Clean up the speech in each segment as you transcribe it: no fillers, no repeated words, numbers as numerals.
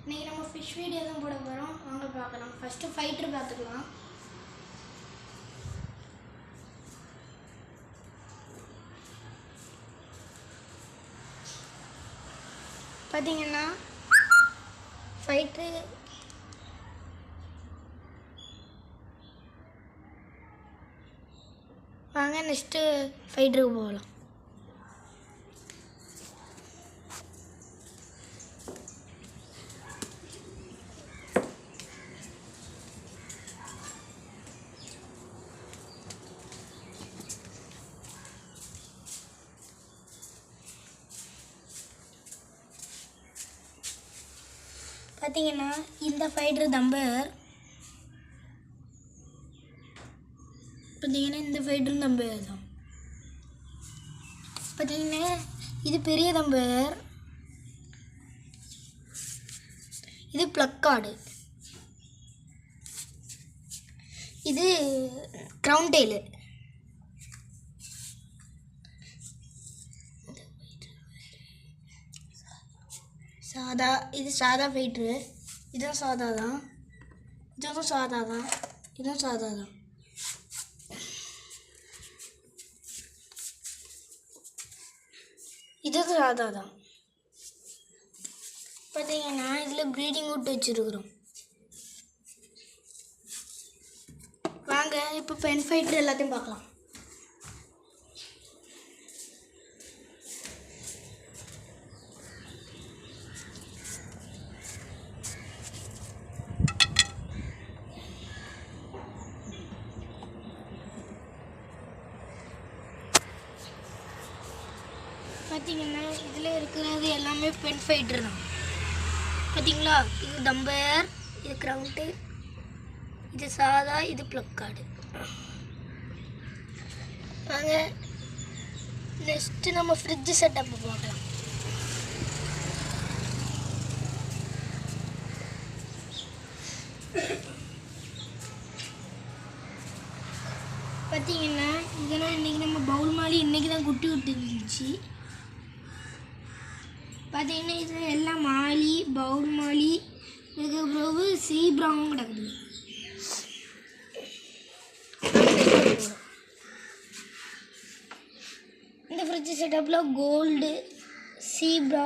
இன்னைக்கு நம்ம fish video தான் போட போகிறோம். வாங்க பார்க்கலாம். ஃபஸ்ட்டு ஃபைட்டர் பார்த்துக்கலாம். பார்த்தீங்கன்னா ஃபைட்டரு வாங்க நெக்ஸ்ட்டு ஃபைட்டருக்கு போகலாம். பார்த்தீங்கன்னா இந்த ஃபைட்டர் தம்பர், பார்த்தீங்கன்னா இந்த ஃபைட்டரும் தம்பர் தான். பார்த்தீங்கன்னா இது பெரிய தம்பர், இது ப்ளக்கார்டு, இது க்ரௌன் டெயிலு. சாதா, இது சாதா ஃபைட்ரு, இதுவும் சாதா தான், இதுவும் சாதா தான், இதுவும் சாதா தான். இதுவும் சாதா தான். பார்த்தீங்கன்னா இதில் ப்ரீடிங் விட்டு வச்சுருக்குறோம். வாங்க இப்போ பென் ஃபைட்ரு எல்லாத்தையும் பார்க்கலாம். பார்த்தீங்கன்னா இதில் இருக்கிறது எல்லாமே பென் ஃபைட்டர் தான். பார்த்தீங்களா, இது தம்பர், இது க்ரௌண்டு, இது சாதா, இது ப்ளக்கார்டு. வாங்க நெக்ஸ்ட்டு நம்ம ஃப்ரிட்ஜு செட்டப் பார்க்கலாம். பார்த்தீங்கன்னா இதெல்லாம் இன்றைக்கி நம்ம பவுல் மாலி இன்றைக்கி தான் குட்டி விட்டுருந்துச்சு. பார்த்தீங்கன்னா இதில் எல்லாம் மாலி, பவுல் மாலி, இதுக்கு பிறகு சீப்ராவும் கிடக்குது. இந்த ஃப்ரிட்ஜ் செட்டப்பில் கோல்டு, சீப்ரா,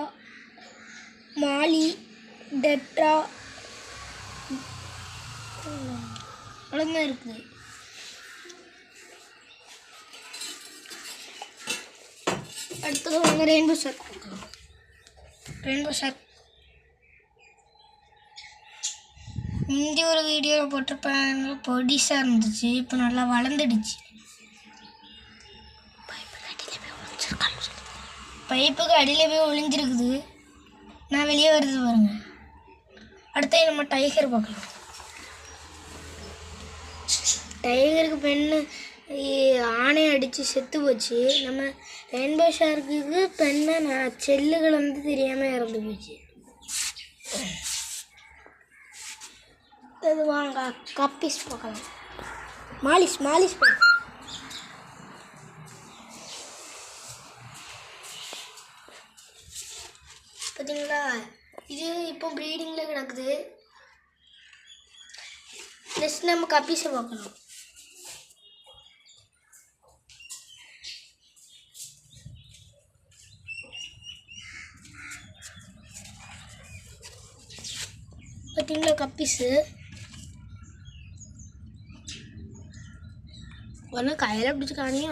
மாலி, டெட்ரா அவ்வளோதான் இருக்குது. அடுத்தது வாங்க ரெயின்போ ஷார்க் பார்க்கலாம். ரெயின்போ ஷார்க் முந்தி ஒரு வீடியோவில் போட்டிருப்பேன், பொடிசாக இருந்துச்சு, இப்போ நல்லா வளர்ந்துடுச்சு. பைப்புக்கு அடியில் போய் ஒளிஞ்சிருக்குது. நான் வெளியே வருது பாருங்க. அடுத்து நம்ம டைகர் பார்க்கலாம். டைகருக்கு பெண்ணு ஆணை அடித்து செத்து போச்சு. நம்ம ரெயின்போ ஷார்க்குக்கு பெண்ணை செல்லுகள் வந்து தெரியாமல் இறந்து போச்சு. அது வாங்க கப்பீஸ் பார்க்கலாம். மாலிஷ் பார்க்கலாம். பார்த்தீங்களா, இது இப்போ ப்ரீடிங்கில் கிடக்குது. நெக்ஸ்ட் நம்ம கப்பீஸை பார்க்கலாம். பார்த்தீங்களா கப்பீஸு ஒன்று கையில் பிடிச்சி காணியா.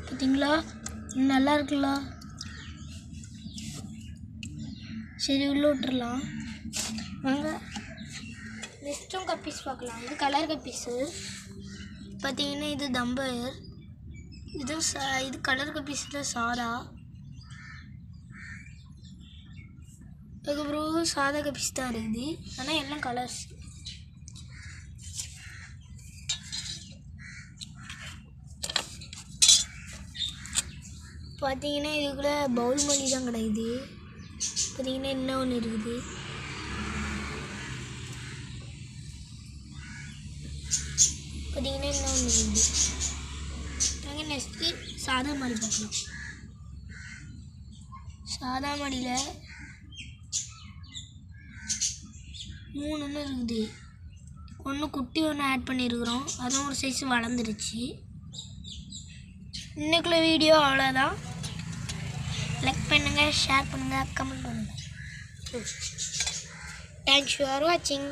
பார்த்தீங்களா நல்லா இருக்குல்ல. சரி உள்ளே விட்டுறலாம். வாங்க நெக்ஸ்ட்டும் கப்பீஸ் பார்க்கலாம். இது கலர் கப்பீஸு. பார்த்தீங்கன்னா இது தம்பர், இது கலர் கப்பீஸில் சாதா, அதுக்கப்புறம் சாதா கப்பீஸ் தான் இருக்குது, ஆனால் எல்லாம் கலர்ஸ். பார்த்தீங்கன்னா இதுக்குள்ள பவுல் மணி தான் கிடைக்குது. பார்த்தீங்கன்னா என்ன ஒன்று இருக்குது. பார்த்தீங்கன்னா என்ன ஒன்று இருக்குது. நெக்ஸ்ட்டு சாதா மாடி பார்க்கலாம். சாதா மாடியில் 3 இருக்குது. ஒன்று குட்டி ஒன்று ஆட் பண்ணியிருக்கிறோம், அதுவும் ஒரு சைஸ் வளர்ந்துருச்சு. இன்னைக்குள்ள வீடியோ அவ்வளோதான். லைக் பண்ணுங்கள், ஷேர் பண்ணுங்கள், கமெண்ட் பண்ணுங்கள். தேங்க்ஸ் ஃபார் வாட்சிங்.